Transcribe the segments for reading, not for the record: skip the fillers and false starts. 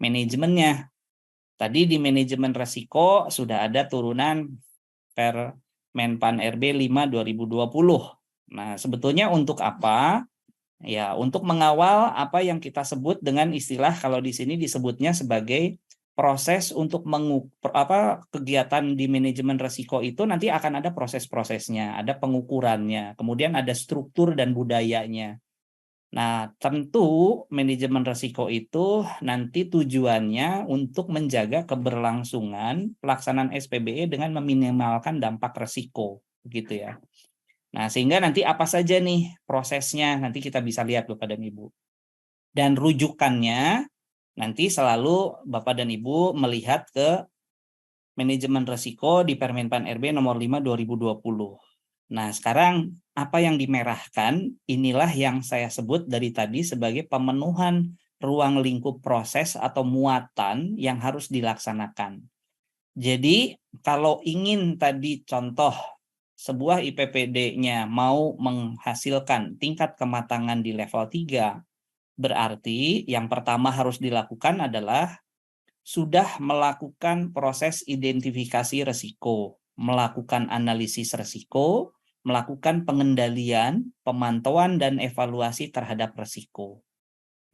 manajemennya. Tadi di manajemen resiko sudah ada turunan Permenpan RB 5 2020. Nah, sebetulnya untuk apa? Ya, untuk mengawal apa yang kita sebut dengan istilah kalau di sini disebutnya sebagai proses untuk kegiatan di manajemen risiko itu nanti akan ada proses-prosesnya, ada pengukurannya, kemudian ada struktur dan budayanya. Nah, tentu manajemen risiko itu nanti tujuannya untuk menjaga keberlangsungan pelaksanaan SPBE dengan meminimalkan dampak risiko, begitu ya. Nah, sehingga nanti apa saja nih prosesnya, nanti kita bisa lihat Bapak dan Ibu. Dan rujukannya nanti selalu Bapak dan Ibu melihat ke manajemen risiko di Permenpan RB nomor 5 2020. Nah, sekarang apa yang dimerahkan inilah yang saya sebut dari tadi sebagai pemenuhan ruang lingkup proses atau muatan yang harus dilaksanakan. Jadi, kalau ingin tadi contoh sebuah IPPD-nya mau menghasilkan tingkat kematangan di level 3, berarti yang pertama harus dilakukan adalah sudah melakukan proses identifikasi risiko, melakukan analisis risiko, melakukan pengendalian, pemantauan, dan evaluasi terhadap risiko.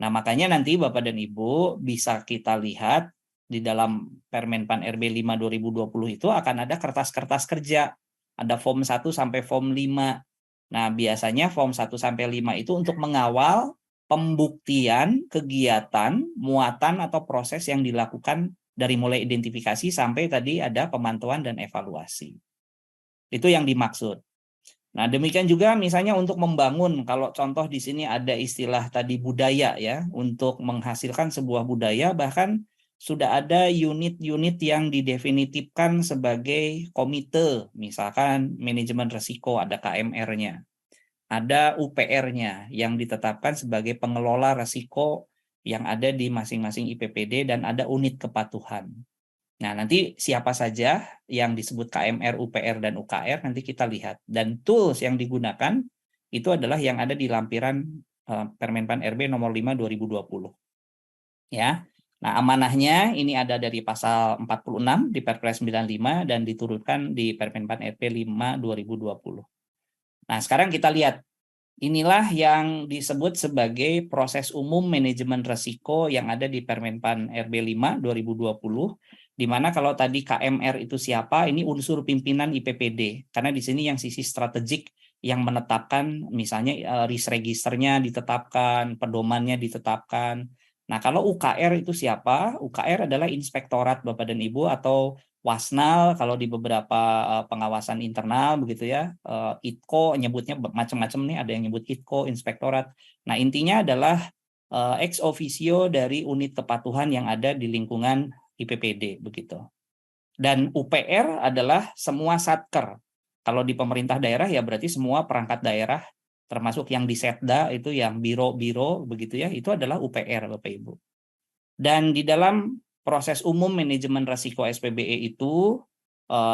Nah, makanya nanti Bapak dan Ibu bisa kita lihat di dalam Permenpan RB 5 2020 itu akan ada kertas-kertas kerja. Ada form 1 sampai form 5. Nah, biasanya form 1 sampai 5 itu untuk mengawal pembuktian kegiatan, muatan atau proses yang dilakukan dari mulai identifikasi sampai tadi ada pemantauan dan evaluasi. Itu yang dimaksud. Nah, demikian juga misalnya untuk membangun, kalau contoh di sini ada istilah tadi budaya ya, untuk menghasilkan sebuah budaya, bahkan sudah ada unit-unit yang didefinitifkan sebagai komite, misalkan manajemen risiko, ada KMR-nya. Ada UPR-nya yang ditetapkan sebagai pengelola risiko yang ada di masing-masing IPPD dan ada unit kepatuhan. Nah, nanti siapa saja yang disebut KMR, UPR, dan UKR nanti kita lihat. Dan tools yang digunakan itu adalah yang ada di lampiran Permenpan RB nomor 5 2020. Ya. Nah, amanahnya ini ada dari pasal 46 di Perpres 95 dan diturunkan di Permenpan RB 5 2020. Nah, sekarang kita lihat. Inilah yang disebut sebagai proses umum manajemen risiko yang ada di Permenpan RB 5 2020, di mana kalau tadi KMR itu siapa, ini unsur pimpinan IPPD, karena di sini yang sisi strategik yang menetapkan misalnya risk registernya ditetapkan, pedomannya ditetapkan. Nah, kalau UKR itu siapa? UKR adalah inspektorat Bapak dan Ibu atau Wasnal kalau di beberapa pengawasan internal begitu ya, ITKO nyebutnya macam-macam nih, ada yang nyebut ITKO, inspektorat. Nah, intinya adalah ex officio dari unit kepatuhan yang ada di lingkungan IPPD begitu. Dan UPR adalah semua satker. Kalau di pemerintah daerah ya berarti semua perangkat daerah termasuk yang di Setda itu yang biro-biro begitu ya, itu adalah UPR Bapak Ibu. Dan di dalam proses umum manajemen risiko SPBE itu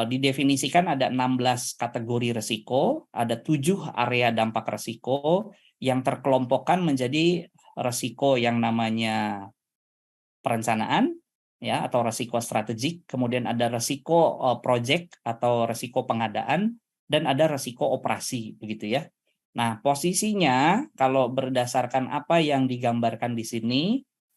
didefinisikan ada 16 kategori risiko, ada 7 area dampak risiko yang terkelompokkan menjadi risiko yang namanya perencanaan ya atau risiko strategik, kemudian ada risiko project atau risiko pengadaan dan ada risiko operasi begitu ya. Nah, posisinya kalau berdasarkan apa yang digambarkan di sini,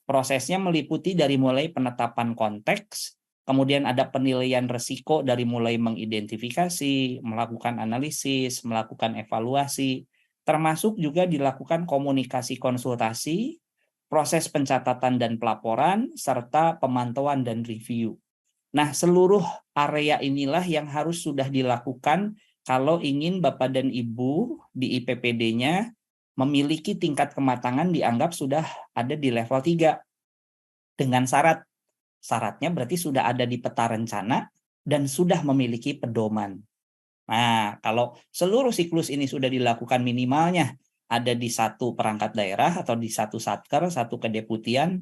prosesnya meliputi dari mulai penetapan konteks, kemudian ada penilaian risiko dari mulai mengidentifikasi, melakukan analisis, melakukan evaluasi, termasuk juga dilakukan komunikasi konsultasi, proses pencatatan dan pelaporan, serta pemantauan dan review. Nah, seluruh area inilah yang harus sudah dilakukan kalau ingin Bapak dan Ibu di IPPD-nya memiliki tingkat kematangan dianggap sudah ada di level 3. Dengan syarat. Syaratnya berarti sudah ada di peta rencana dan sudah memiliki pedoman. Nah, kalau seluruh siklus ini sudah dilakukan minimalnya ada di satu perangkat daerah atau di satu satker, satu kedeputian,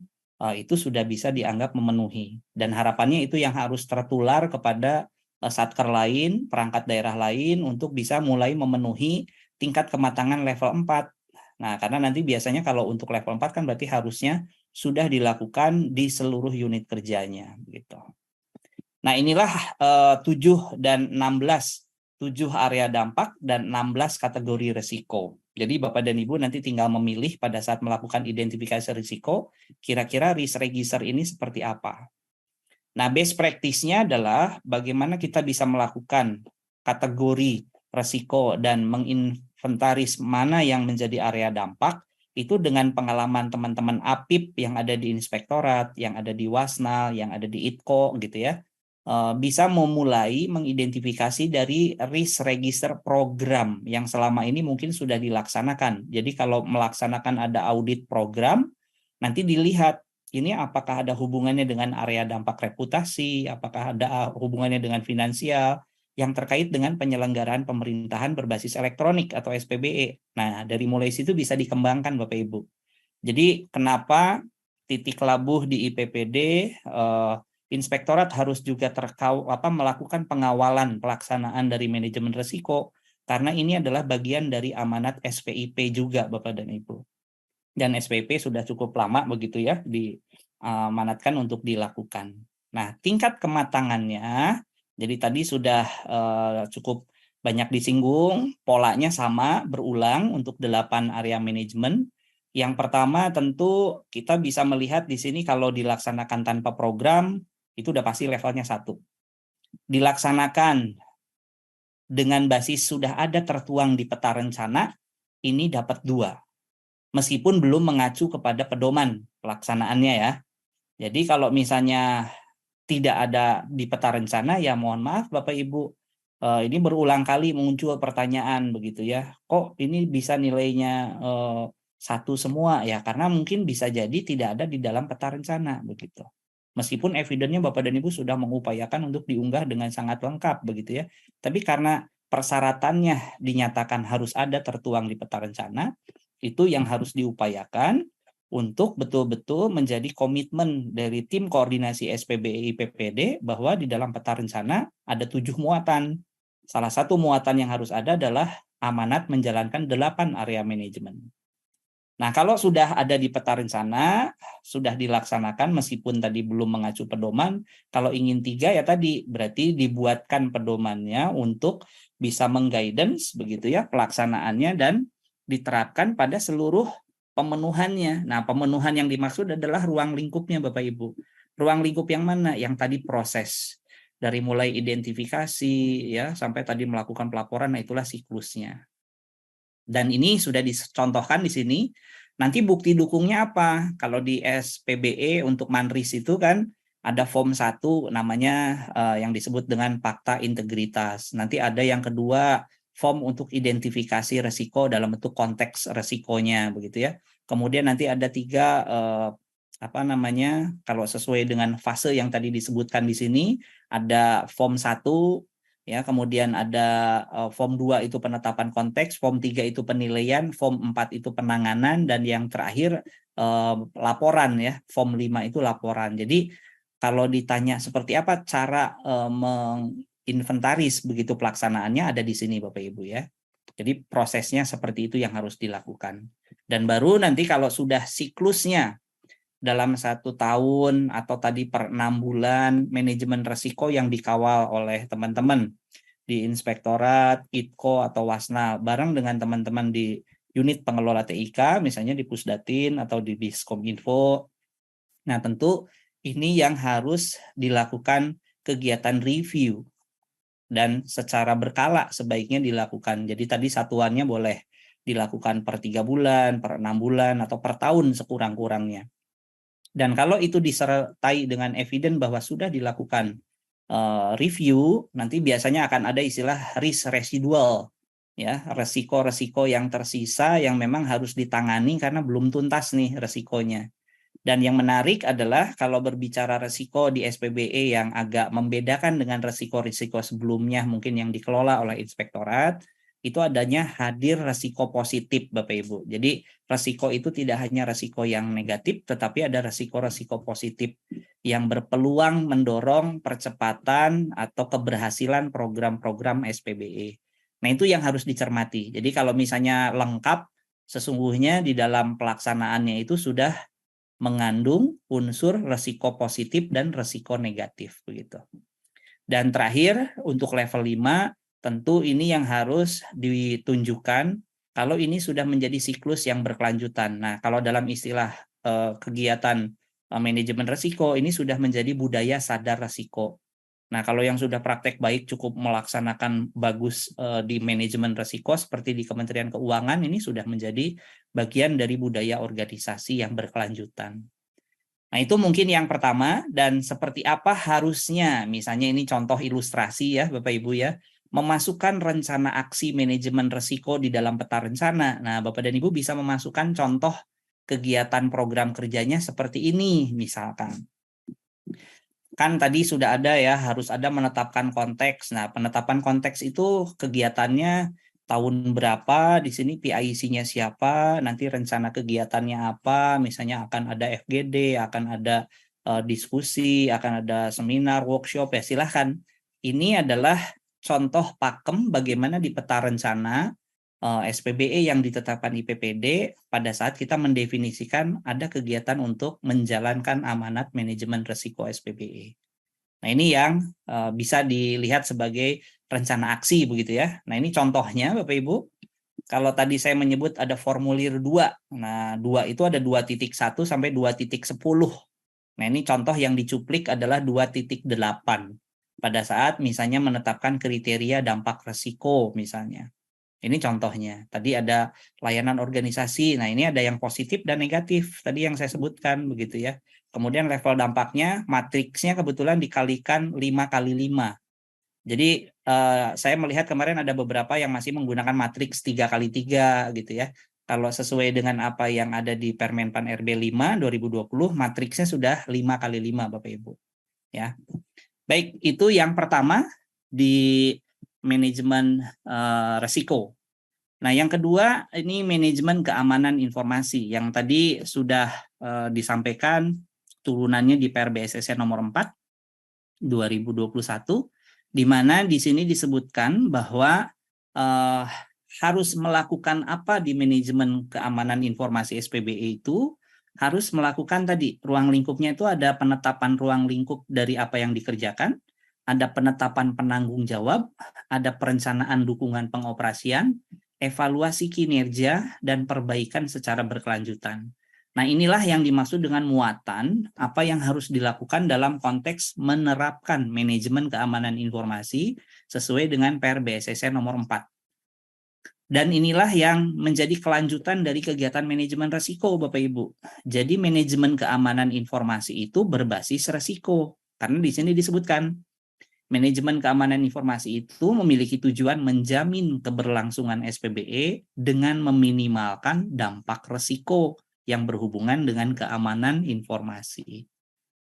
itu sudah bisa dianggap memenuhi. Dan harapannya itu yang harus tertular kepada satker lain, perangkat daerah lain untuk bisa mulai memenuhi tingkat kematangan level 4. Nah, karena nanti biasanya kalau untuk level 4 kan berarti harusnya sudah dilakukan di seluruh unit kerjanya gitu. Nah, inilah 7 dan 16, 7 area dampak dan 16 kategori risiko. Jadi Bapak dan Ibu nanti tinggal memilih pada saat melakukan identifikasi risiko, kira-kira risk register ini seperti apa. Nah, best practice-nya adalah bagaimana kita bisa melakukan kategori risiko dan menginventaris mana yang menjadi area dampak, itu dengan pengalaman teman-teman APIP yang ada di Inspektorat, yang ada di Wasnal, yang ada di ITKO gitu ya, bisa memulai mengidentifikasi dari risk register program yang selama ini mungkin sudah dilaksanakan. Jadi kalau melaksanakan ada audit program, nanti dilihat ini apakah ada hubungannya dengan area dampak reputasi, apakah ada hubungannya dengan finansial, yang terkait dengan penyelenggaraan pemerintahan berbasis elektronik atau SPBE. Nah, dari mulai situ bisa dikembangkan Bapak Ibu. Jadi kenapa titik labuh di IPPD, Inspektorat harus juga melakukan pengawalan pelaksanaan dari manajemen risiko, karena ini adalah bagian dari amanat SPIP juga Bapak dan Ibu. Dan SPIP sudah cukup lama begitu ya diamanatkan untuk dilakukan. Nah, tingkat kematangannya, jadi tadi sudah cukup banyak disinggung, polanya sama, berulang untuk 8 area manajemen. Yang pertama tentu kita bisa melihat di sini kalau dilaksanakan tanpa program, itu udah pasti levelnya 1. Dilaksanakan dengan basis sudah ada tertuang di peta rencana, ini dapat 2. Meskipun belum mengacu kepada pedoman pelaksanaannya ya. Jadi kalau misalnya tidak ada di peta rencana, ya mohon maaf Bapak Ibu, ini berulang kali muncul pertanyaan begitu ya, kok ini bisa nilainya 1 semua ya, karena mungkin bisa jadi tidak ada di dalam peta rencana begitu. Meskipun evidennya Bapak dan Ibu sudah mengupayakan untuk diunggah dengan sangat lengkap begitu ya, tapi karena persyaratannya dinyatakan harus ada tertuang di peta rencana, itu yang harus diupayakan untuk betul-betul menjadi komitmen dari tim koordinasi SPBE IPPD bahwa di dalam peta rencana ada 7 muatan. Salah satu muatan yang harus ada adalah amanat menjalankan 8 area manajemen. Nah, kalau sudah ada di peta rencana, sudah dilaksanakan meskipun tadi belum mengacu pedoman, kalau ingin 3 ya tadi berarti dibuatkan pedomannya untuk bisa mengguidance begitu ya pelaksanaannya dan diterapkan pada seluruh pemenuhannya. Nah, pemenuhan yang dimaksud adalah ruang lingkupnya Bapak Ibu. Ruang lingkup yang mana? Yang tadi proses. Dari mulai identifikasi ya sampai tadi melakukan pelaporan, nah itulah siklusnya. Dan ini sudah dicontohkan di sini. Nanti bukti dukungnya apa? Kalau di SPBE untuk Manris itu kan ada form 1 namanya yang disebut dengan fakta integritas. Nanti ada yang kedua form untuk identifikasi resiko dalam bentuk konteks resikonya begitu ya. Kemudian nanti ada 3 kalau sesuai dengan fase yang tadi disebutkan di sini ada form 1 ya, kemudian ada form 2 itu penetapan konteks, form 3 itu penilaian, form 4 itu penanganan, dan yang terakhir laporan ya, form 5 itu laporan. Jadi kalau ditanya seperti apa cara menginventaris begitu pelaksanaannya, ada di sini Bapak Ibu ya. Jadi prosesnya seperti itu yang harus dilakukan. Dan baru nanti kalau sudah siklusnya dalam 1 tahun atau tadi per 6 bulan manajemen risiko yang dikawal oleh teman-teman di Inspektorat, ITKO atau Wasnal bareng dengan teman-teman di unit pengelola TIK misalnya di Pusdatin atau di Diskominfo. Nah, tentu ini yang harus dilakukan kegiatan review dan secara berkala sebaiknya dilakukan. Jadi tadi satuannya boleh dilakukan per 3 bulan, per 6 bulan atau per tahun sekurang-kurangnya. Dan kalau itu disertai dengan evidence bahwa sudah dilakukan review, nanti biasanya akan ada istilah risk residual, ya, resiko-resiko yang tersisa yang memang harus ditangani karena belum tuntas nih resikonya. Dan yang menarik adalah kalau berbicara resiko di SPBE yang agak membedakan dengan resiko-resiko sebelumnya mungkin yang dikelola oleh Inspektorat, itu adanya hadir resiko positif Bapak Ibu. Jadi resiko itu tidak hanya resiko yang negatif, tetapi ada resiko-resiko positif yang berpeluang mendorong percepatan atau keberhasilan program-program SPBE. Nah, itu yang harus dicermati. Jadi kalau misalnya lengkap, sesungguhnya di dalam pelaksanaannya itu sudah mengandung unsur resiko positif dan resiko negatif begitu. Dan terakhir untuk level 5 tentu ini yang harus ditunjukkan kalau ini sudah menjadi siklus yang berkelanjutan. Nah, kalau dalam istilah kegiatan manajemen risiko ini sudah menjadi budaya sadar risiko. Nah, kalau yang sudah praktek baik cukup melaksanakan bagus di manajemen risiko seperti di Kementerian Keuangan ini sudah menjadi bagian dari budaya organisasi yang berkelanjutan. Nah, itu mungkin yang pertama, dan seperti apa harusnya, misalnya ini contoh ilustrasi ya Bapak Ibu ya, memasukkan rencana aksi manajemen risiko di dalam peta rencana. Nah, Bapak dan Ibu bisa memasukkan contoh kegiatan program kerjanya seperti ini misalkan. Kan tadi sudah ada ya, harus ada menetapkan konteks. Nah, penetapan konteks itu kegiatannya tahun berapa, di sini PIC-nya siapa, nanti rencana kegiatannya apa, misalnya akan ada FGD, akan ada diskusi, akan ada seminar, workshop, ya silahkan. Ini adalah contoh pakem bagaimana di peta rencana SPBE yang ditetapkan IPPD pada saat kita mendefinisikan ada kegiatan untuk menjalankan amanat manajemen risiko SPBE. Nah, ini yang bisa dilihat sebagai rencana aksi begitu ya. Nah, ini contohnya Bapak Ibu. Kalau tadi saya menyebut ada formulir 2. Nah, 2 itu ada 2.1 sampai 2.10. Nah, ini contoh yang dicuplik adalah 2.8. Pada saat misalnya menetapkan kriteria dampak risiko misalnya. Ini contohnya. Tadi ada layanan organisasi. Nah, ini ada yang positif dan negatif. Tadi yang saya sebutkan begitu ya. Kemudian level dampaknya, matriksnya kebetulan dikalikan 5 kali 5. Jadi saya melihat kemarin ada beberapa yang masih menggunakan matriks 3 kali 3 gitu ya. Kalau sesuai dengan apa yang ada di Permenpan RB 5 2020, matriksnya sudah 5 kali 5 Bapak Ibu. Ya. Baik, itu yang pertama di manajemen risiko. Nah, yang kedua ini manajemen keamanan informasi yang tadi sudah disampaikan turunannya di PRBSSN nomor 4 2021, di mana di sini disebutkan bahwa harus melakukan apa di manajemen keamanan informasi SPBE itu, harus melakukan tadi ruang lingkupnya itu ada penetapan ruang lingkup dari apa yang dikerjakan, ada penetapan penanggung jawab, ada perencanaan dukungan pengoperasian, evaluasi kinerja, dan perbaikan secara berkelanjutan. Nah, inilah yang dimaksud dengan muatan, apa yang harus dilakukan dalam konteks menerapkan manajemen keamanan informasi sesuai dengan PRBSSN nomor 4. Dan inilah yang menjadi kelanjutan dari kegiatan manajemen risiko, Bapak Ibu. Jadi manajemen keamanan informasi itu berbasis risiko. Karena di sini disebutkan, manajemen keamanan informasi itu memiliki tujuan menjamin keberlangsungan SPBE dengan meminimalkan dampak risiko yang berhubungan dengan keamanan informasi.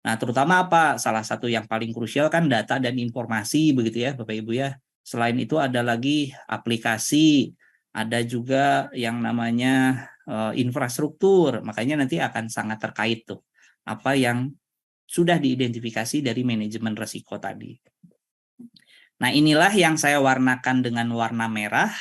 Nah, terutama apa? Salah satu yang paling krusial kan data dan informasi begitu ya, Bapak Ibu ya. Selain itu ada lagi aplikasi, ada juga yang namanya infrastruktur. Makanya nanti akan sangat terkait tuh apa yang sudah diidentifikasi dari manajemen risiko tadi. Nah, inilah yang saya warnakan dengan warna merah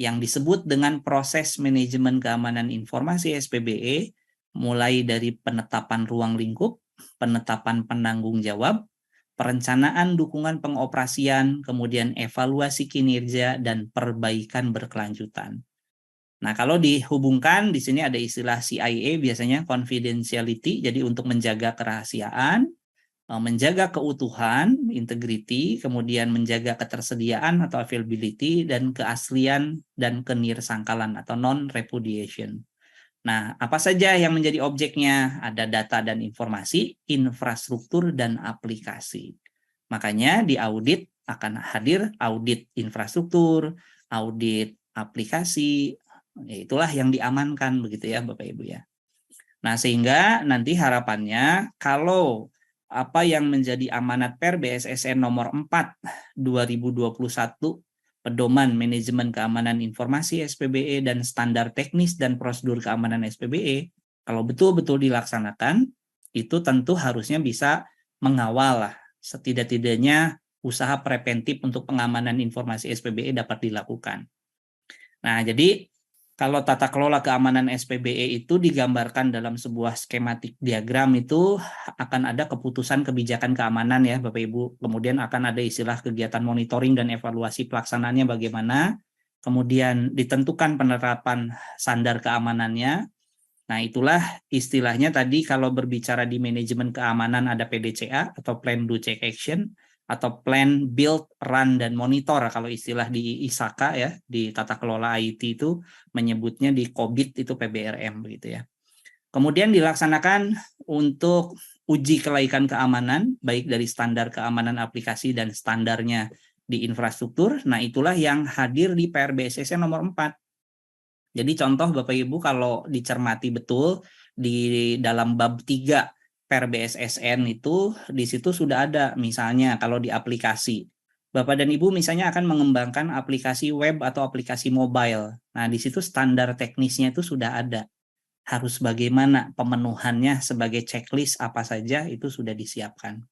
yang disebut dengan proses manajemen keamanan informasi SPBE, mulai dari penetapan ruang lingkup, penetapan penanggung jawab, perencanaan dukungan pengoperasian, kemudian evaluasi kinerja, dan perbaikan berkelanjutan. Nah, kalau dihubungkan, di sini ada istilah CIA, biasanya confidentiality, jadi untuk menjaga kerahasiaan, menjaga keutuhan, integrity, kemudian menjaga ketersediaan atau availability, dan keaslian dan kenirsangkalan atau non-repudiation. Nah, apa saja yang menjadi objeknya? Ada data dan informasi, infrastruktur, dan aplikasi. Makanya di audit akan hadir audit infrastruktur, audit aplikasi, itulah yang diamankan begitu ya Bapak Ibu ya. Nah, sehingga nanti harapannya kalau apa yang menjadi amanat PRBSSN nomor 4 2021 pedoman manajemen keamanan informasi SPBE dan standar teknis dan prosedur keamanan SPBE kalau betul-betul dilaksanakan itu tentu harusnya bisa mengawal lah setidak-tidaknya usaha preventif untuk pengamanan informasi SPBE dapat dilakukan. Nah, jadi Kalau tata kelola keamanan SPBE itu digambarkan dalam sebuah skematik diagram, itu akan ada keputusan kebijakan keamanan ya Bapak Ibu. Kemudian akan ada istilah kegiatan monitoring dan evaluasi pelaksanaannya bagaimana. Kemudian ditentukan penerapan standar keamanannya. Nah, itulah istilahnya tadi kalau berbicara di manajemen keamanan ada PDCA atau Plan, Do, Check, Action, atau Plan, Build, Run, dan Monitor. Kalau istilah di ISAKA ya, di tata kelola IT itu menyebutnya di COBIT itu PBRM begitu ya. Kemudian dilaksanakan untuk uji kelaikan keamanan, baik dari standar keamanan aplikasi dan standarnya di infrastruktur. Nah, itulah yang hadir di PRBSS nomor 4. Jadi contoh Bapak Ibu kalau dicermati betul di dalam bab 3 PRBSSN itu di situ sudah ada misalnya kalau di aplikasi. Bapak dan Ibu misalnya akan mengembangkan aplikasi web atau aplikasi mobile. Nah, di situ standar teknisnya itu sudah ada. Harus bagaimana pemenuhannya sebagai checklist apa saja itu sudah disiapkan.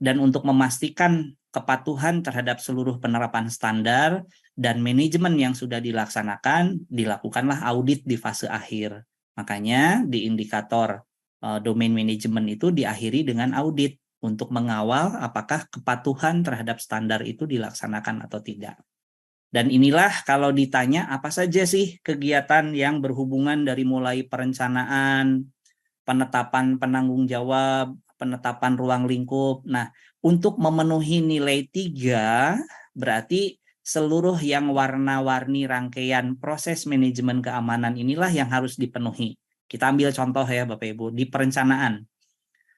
Dan untuk memastikan kepatuhan terhadap seluruh penerapan standar dan manajemen yang sudah dilaksanakan, dilakukanlah audit di fase akhir. Makanya di indikator domain manajemen itu diakhiri dengan audit untuk mengawal apakah kepatuhan terhadap standar itu dilaksanakan atau tidak. Dan inilah kalau ditanya apa saja sih kegiatan yang berhubungan dari mulai perencanaan, penetapan penanggung jawab, penetapan ruang lingkup. Nah, untuk memenuhi nilai 3, berarti seluruh yang warna-warni rangkaian proses manajemen keamanan inilah yang harus dipenuhi. Kita ambil contoh ya Bapak Ibu, di perencanaan.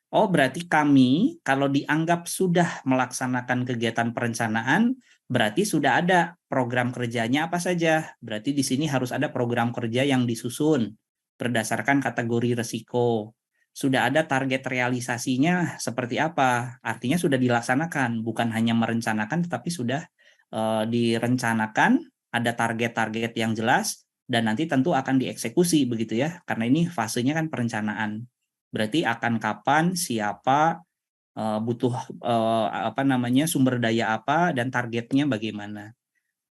Oh, berarti kami kalau dianggap sudah melaksanakan kegiatan perencanaan, berarti sudah ada program kerjanya apa saja. Berarti di sini harus ada program kerja yang disusun berdasarkan kategori resiko. Sudah ada target realisasinya seperti apa? Artinya sudah dilaksanakan, bukan hanya merencanakan tetapi sudah direncanakan, ada target-target yang jelas dan nanti tentu akan dieksekusi begitu ya. Karena ini fasenya kan perencanaan. Berarti akan kapan, siapa, butuh sumber daya apa dan targetnya bagaimana.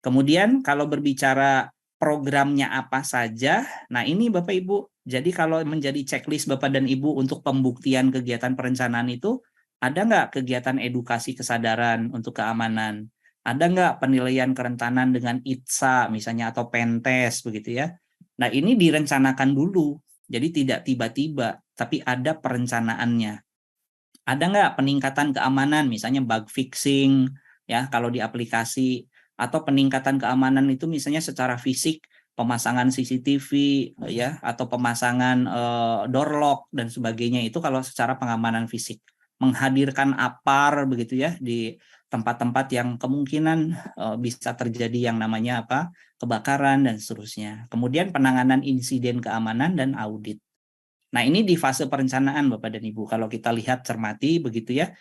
Kemudian kalau berbicara programnya apa saja, nah ini Bapak Ibu, jadi kalau menjadi checklist Bapak dan Ibu untuk pembuktian kegiatan perencanaan itu, ada nggak kegiatan edukasi kesadaran untuk keamanan? Ada nggak penilaian kerentanan dengan ITSA misalnya atau Pentest begitu ya? Nah ini direncanakan dulu, jadi tidak tiba-tiba, tapi ada perencanaannya. Ada nggak peningkatan keamanan, misalnya bug fixing, ya kalau di aplikasi, atau peningkatan keamanan itu misalnya secara fisik, pemasangan CCTV, ya, atau pemasangan door lock dan sebagainya itu kalau secara pengamanan fisik. Menghadirkan APAR begitu ya di tempat-tempat yang kemungkinan bisa terjadi yang namanya apa kebakaran dan seterusnya. Kemudian penanganan insiden keamanan dan audit. Nah, ini di fase perencanaan Bapak dan Ibu. Kalau kita lihat cermati begitu ya.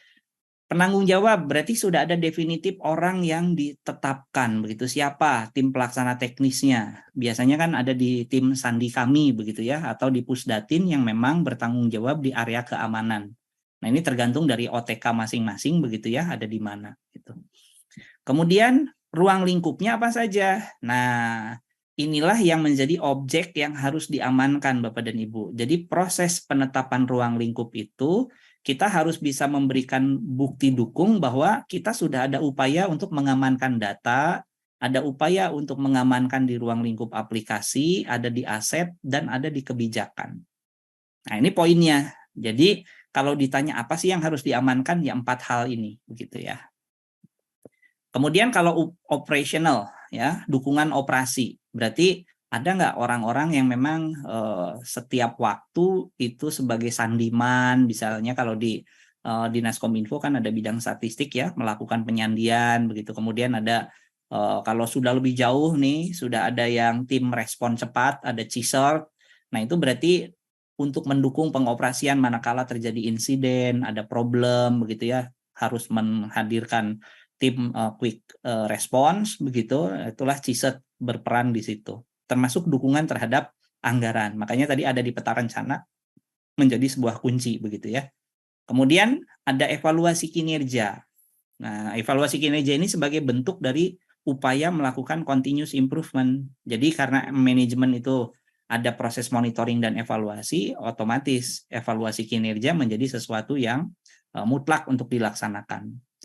Penanggung jawab berarti sudah ada definitif orang yang ditetapkan begitu. Siapa tim pelaksana teknisnya? Biasanya kan ada di tim sandi kami begitu ya atau di Pusdatin yang memang bertanggung jawab di area keamanan. Nah, ini tergantung dari OTK masing-masing begitu ya, ada di mana gitu. Kemudian ruang lingkupnya apa saja? Nah, inilah yang menjadi objek yang harus diamankan Bapak dan Ibu. Jadi proses penetapan ruang lingkup itu kita harus bisa memberikan bukti dukung bahwa kita sudah ada upaya untuk mengamankan data, ada upaya untuk mengamankan di ruang lingkup aplikasi, ada di aset, dan ada di kebijakan. Nah, ini poinnya. Jadi kalau ditanya apa sih yang harus diamankan, ya 4 hal ini, begitu ya. Kemudian kalau operational, ya dukungan operasi, berarti ada nggak orang-orang yang memang setiap waktu itu sebagai sandiman, misalnya kalau di Dinas Kominfo kan ada bidang statistik ya, melakukan penyandian begitu. Kemudian ada kalau sudah lebih jauh nih, sudah ada yang tim respon cepat, ada CSERT. Nah itu berarti untuk mendukung pengoperasian manakala terjadi insiden, ada problem begitu ya, harus menghadirkan tim quick response begitu, itulah CSERT berperan di situ. Termasuk dukungan terhadap anggaran. Makanya tadi ada di peta rencana menjadi sebuah kunci begitu ya. Kemudian ada evaluasi kinerja. Nah, evaluasi kinerja ini sebagai bentuk dari upaya melakukan continuous improvement. Jadi karena manajemen itu ada proses monitoring dan evaluasi, otomatis evaluasi kinerja menjadi sesuatu yang mutlak untuk dilaksanakan.